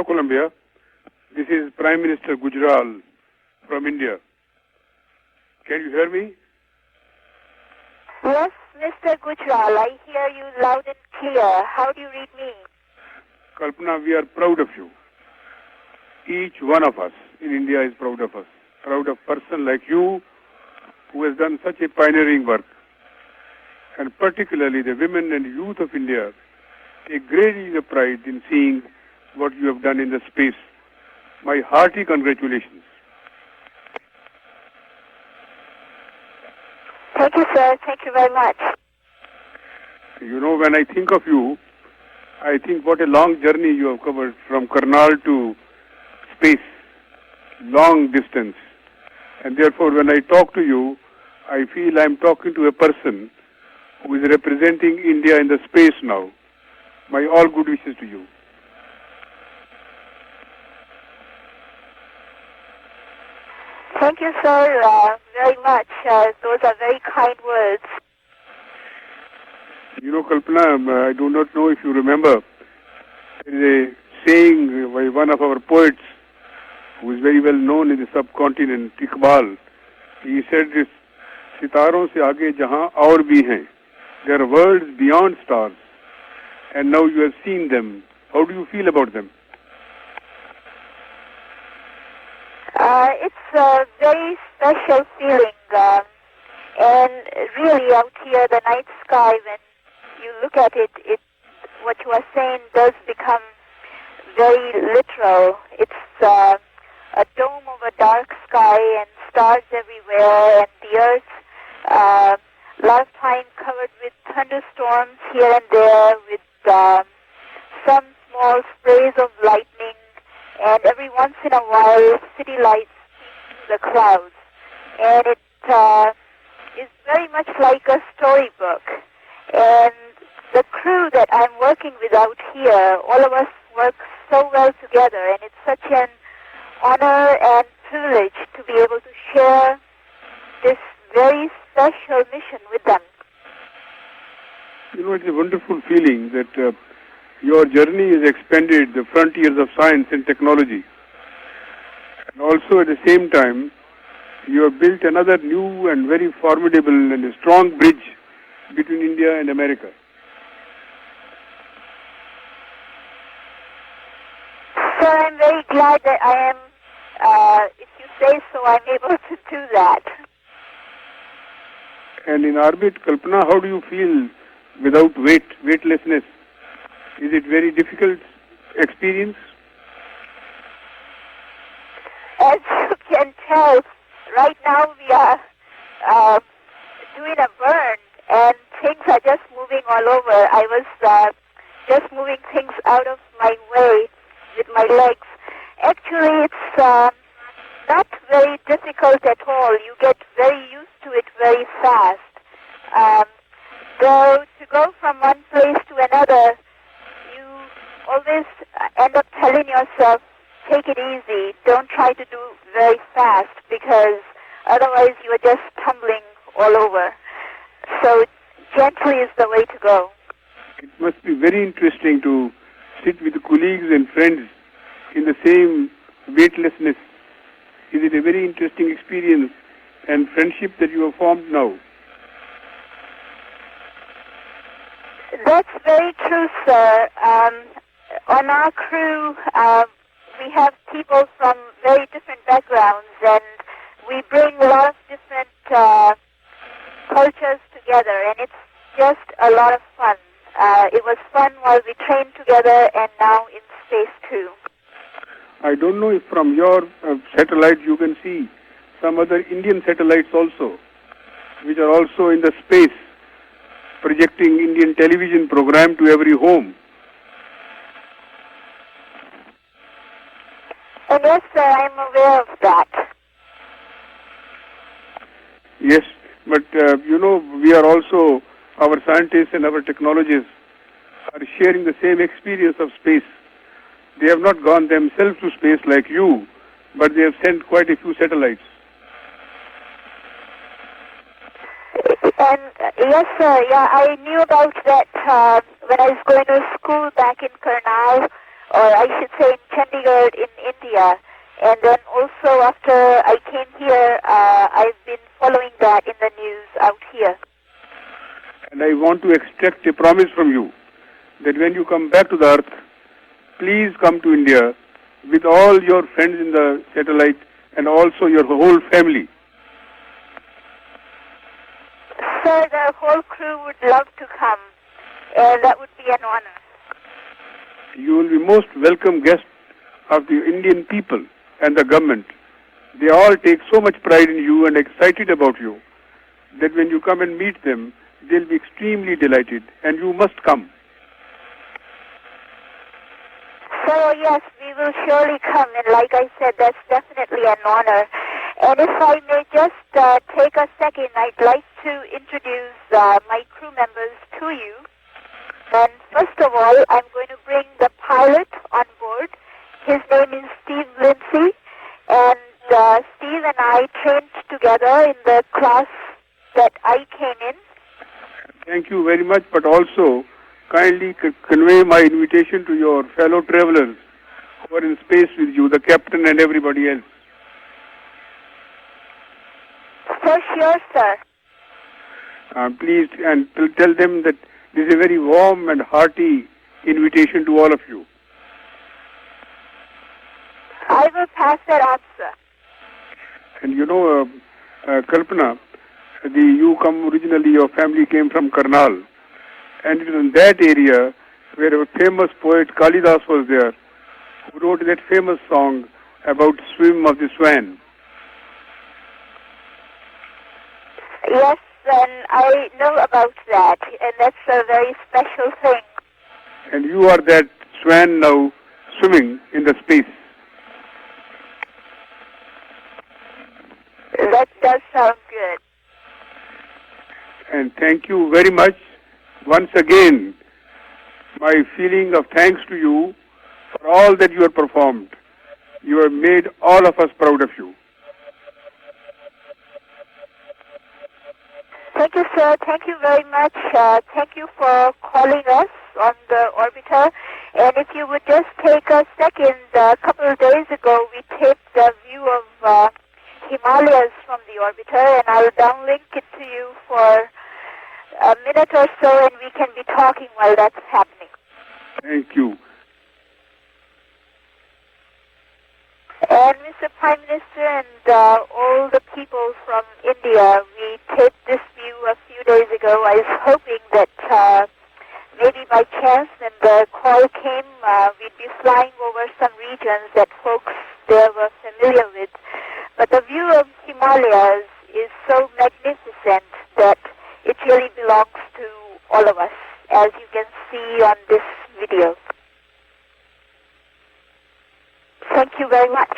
Colombia. This is Prime Minister Gujral from India. Can you hear me? Yes, Mr. Gujral, I hear you loud and clear. How do you read me? Kalpana, we are proud of you. Each one of us in India is proud of us. Proud of a person like you who has done such a pioneering work. And particularly the women and youth of India take great deal of pride in seeing what you have done in the space. My hearty congratulations. Thank you, sir. Thank you very much. You know, when I think of you, I think what a long journey you have covered from Karnal to space, long distance. And therefore, when I talk to you, I feel I'm talking to a person who is representing India in the space now. My all good wishes to you. Thank you, sir, very much. Those are very kind words. You know, Kalpana, I do not know if you remember, there is a saying by one of our poets who is very well known in the subcontinent, Iqbal. He said this, सितारों से आगे जहां और भी हैं. There are worlds beyond stars. And now you have seen them. How do you feel about them? It's a very special feeling. And really out here, the night sky, when you look at it, what you are saying does become very literal. It's a dome of a dark sky and stars everywhere, and the earth, a lot of time covered with thunderstorms here and there, with some small sprays of lightning, and every once in a while, city lights through the clouds. And it is very much like a storybook. And the crew that I'm working with out here, all of us work so well together, and it's such an honor and privilege to be able to share this very special mission with them. You know, it's a wonderful feeling that your journey has expanded the frontiers of science and technology. And also at the same time, you have built another new and very formidable and strong bridge between India and America. So I'm very glad that I am, if you say so, I'm able to do that. And in orbit, Kalpana, how do you feel without weightlessness? Is it very difficult experience? As you can tell, right now we are doing a burn, and things are just moving all over. I was just moving things out of my way with my legs. Actually, it's not very difficult at all. You get very used to it very fast. Though to go from one place to another, you always end up telling yourself, take it easy, don't try to do very fast, because otherwise you are just tumbling all over. So gently is the way to go. It must be very interesting to sit with colleagues and friends in the same weightlessness. Is it a very interesting experience and friendship that you have formed now? That's very true, sir. On our crew, we have people from very different backgrounds, and we bring a lot of different cultures together, and it's just a lot of fun. It was fun while we trained together, and now in space too. I don't know if from your satellite you can see some other Indian satellites also, which are also in the space, projecting Indian television program to every home. And yes, sir, I'm aware of that. Yes, but you know, we are also, our scientists and our technologists are sharing the same experience of space. They have not gone themselves to space like you, but they have sent quite a few satellites. And yes, sir, yeah, I knew about that when I was going to school back in Karnal. or I should say in Chandigarh in India. And then also after I came here, I've been following that in the news out here. And I want to extract a promise from you that when you come back to the earth, please come to India with all your friends in the satellite and also your whole family. Sir, the whole crew would love to come, and that would be an honor. You will be most welcome guest of the Indian people and the government. They all take so much pride in you and excited about you that when you come and meet them, they'll be extremely delighted, and you must come. So yes, we will surely come, and like I said, that's definitely an honor. And if I may just take a second, I'd like to introduce my crew members to you. And first of all, I'm going to bring the pilot on board. His name is Steve Lindsay, and Steve and I trained together in the class that I came in. Thank you very much, but also kindly convey my invitation to your fellow travelers who are in space with you, the captain and everybody else. For sure, sir. Please, and tell them that this is a very warm and hearty invitation to all of you. I will pass that on, sir. And you know, Kalpana, your family came from Karnal. And it was in that area where a famous poet Kalidas was there, who wrote that famous song about Swim of the Swan. Yes, and I know about that, and that's a very special thing. And you are that swan now swimming in the space. That does sound good. And thank you very much. Once again, my feeling of thanks to you for all that you have performed. You have made all of us proud of you. Thank you, sir. Thank you very much. Thank you for calling us on the orbiter. And if you would just take a second, a couple of days ago, we taped a view of Himalayas from the orbiter, and I'll downlink it to you for a minute or so, and we can be talking while that's happening. Thank you. And Mr. Prime Minister and all the people from India, we taped this view a few days ago. I was hoping that maybe by chance when the call came, we'd be flying over some regions that folks there were familiar with. But the view of Himalayas is so magnificent that it really belongs to all of us, as you can see on this video. Thank you very much.